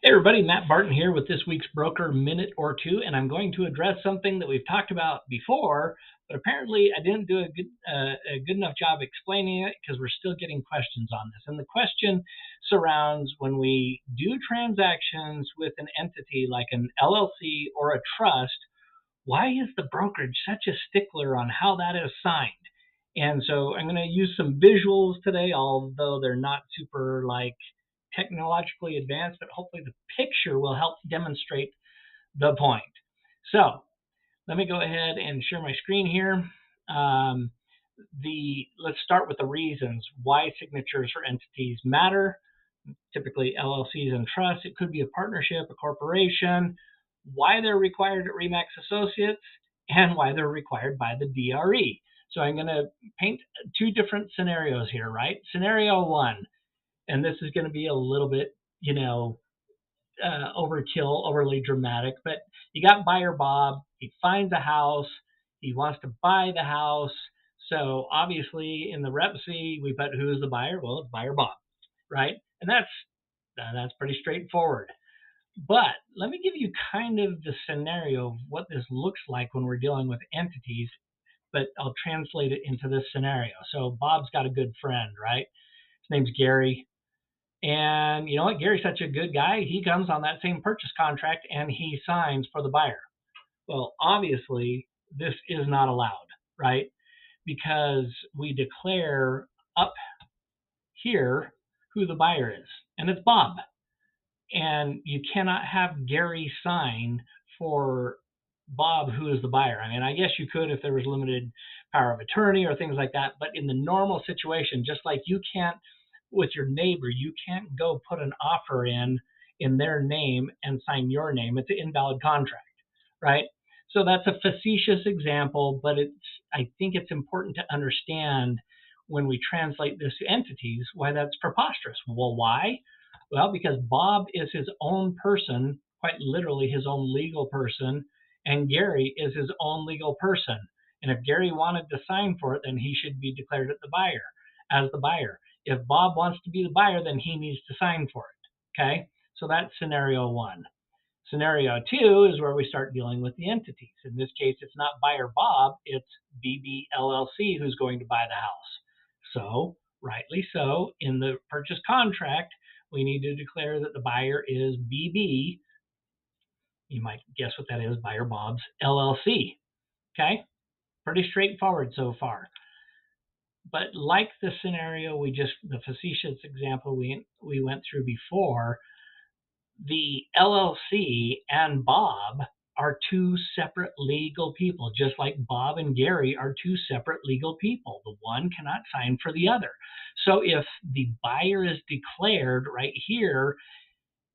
Hey everybody, Matt Barton here with this week's Broker Minute or Two, and I'm going to address something that we've talked about before, but apparently I didn't do a good enough job explaining it because we're still getting questions on this. And the question surrounds when we do transactions with an entity like an LLC or a trust, why is the brokerage such a stickler on how that is signed? And so I'm going to use some visuals today, although they're not super technologically advanced, but hopefully the picture will help demonstrate the point. So let me go ahead and share my screen here. Let's start with the reasons why signatures for entities matter. Typically LLCs and trusts. It could be a partnership, a corporation, why they're required at REMAX Associates, and why they're required by the DRE. So I'm going to paint two different scenarios here, right? Scenario one, and this is going to be a little bit, overkill, overly dramatic, but you got buyer Bob. He finds a house. He wants to buy the house. So obviously in the rep C, we put who's the buyer? Well, it's buyer Bob, right? And that's pretty straightforward. But let me give you kind of the scenario of what this looks like when we're dealing with entities, but I'll translate it into this scenario. So Bob's got a good friend, right? His name's Gary. And you know what? Gary's such a good guy. He comes on that same purchase contract and he signs for the buyer. Well, obviously, this is not allowed, right? Because we declare up here who the buyer is, and it's Bob. And you cannot have Gary sign for Bob, who is the buyer. I mean, I guess you could if there was limited power of attorney or things like that. But in the normal situation, just like you can't with your neighbor, you can't go put an offer in their name and sign your name. It's an invalid contract, right? So that's a facetious example, but I think it's important to understand when we translate this to entities why that's preposterous. Well, why? Well, because Bob is his own person, quite literally his own legal person, and Gary is his own legal person. And if Gary wanted to sign for it, then he should be declared as the buyer. If Bob wants to be the buyer, then he needs to sign for it. Okay? So that's scenario one. Scenario two is where we start dealing with the entities. In this case, it's not buyer Bob, it's BB LLC who's going to buy the house. So, rightly so, in the purchase contract, we need to declare that the buyer is BB. You might guess what that is, buyer Bob's LLC. Okay? Pretty straightforward so far. But like the scenario the facetious example we went through before, the LLC and Bob are two separate legal people, just like Bob and Gary are two separate legal people. The one cannot sign for the other. So if the buyer is declared right here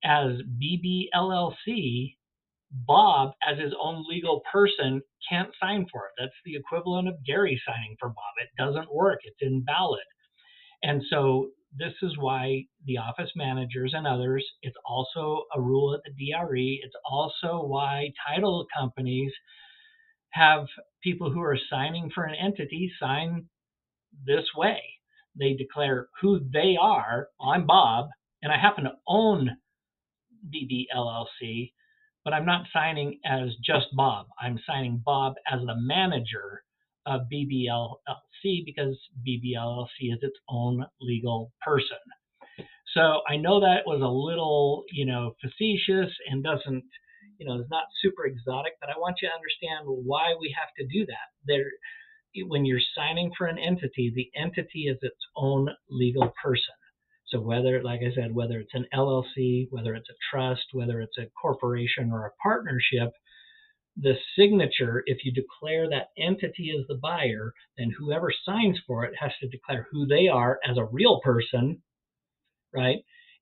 as BB LLC, Bob, as his own legal person, can't sign for it. That's the equivalent of Gary signing for Bob. It doesn't work. It's invalid. And so this is why the office managers and others, it's also a rule at the DRE. It's also why title companies have people who are signing for an entity sign this way. They declare who they are. I'm Bob, and I happen to own BB LLC, but I'm not signing as just Bob. I'm signing Bob as the manager of BBLLC because BBLLC is its own legal person. So I know that was a little, facetious and doesn't, is not super exotic, but I want you to understand why we have to do that. When you're signing for an entity, the entity is its own legal person. So whether, like I said, whether it's an LLC, whether it's a trust, whether it's a corporation or a partnership, the signature, if you declare that entity as the buyer, then whoever signs for it has to declare who they are as a real person, right?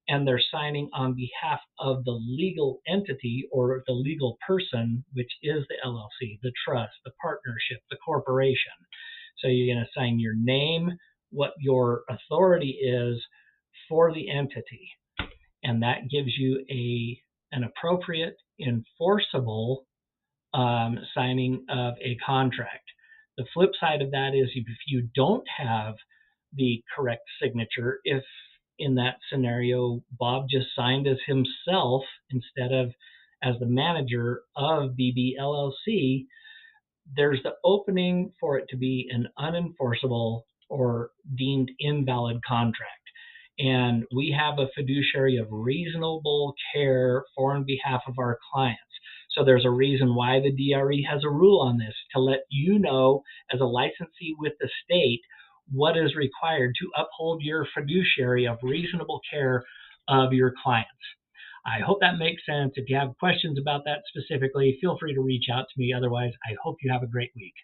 And they're signing on behalf of the legal entity or the legal person, which is the LLC, the trust, the partnership, the corporation. So you're going to sign your name, what your authority is for the entity. And that gives you an appropriate, enforceable signing of a contract. The flip side of that is if you don't have the correct signature, if in that scenario, Bob just signed as himself instead of as the manager of BB LLC. There's the opening for it to be an unenforceable or deemed invalid contract. And we have a fiduciary of reasonable care for and behalf of our clients. So there's a reason why the DRE has a rule on this to let you know, as a licensee with the state, what is required to uphold your fiduciary of reasonable care of your clients. I hope that makes sense. If you have questions about that specifically, feel free to reach out to me. Otherwise, I hope you have a great week.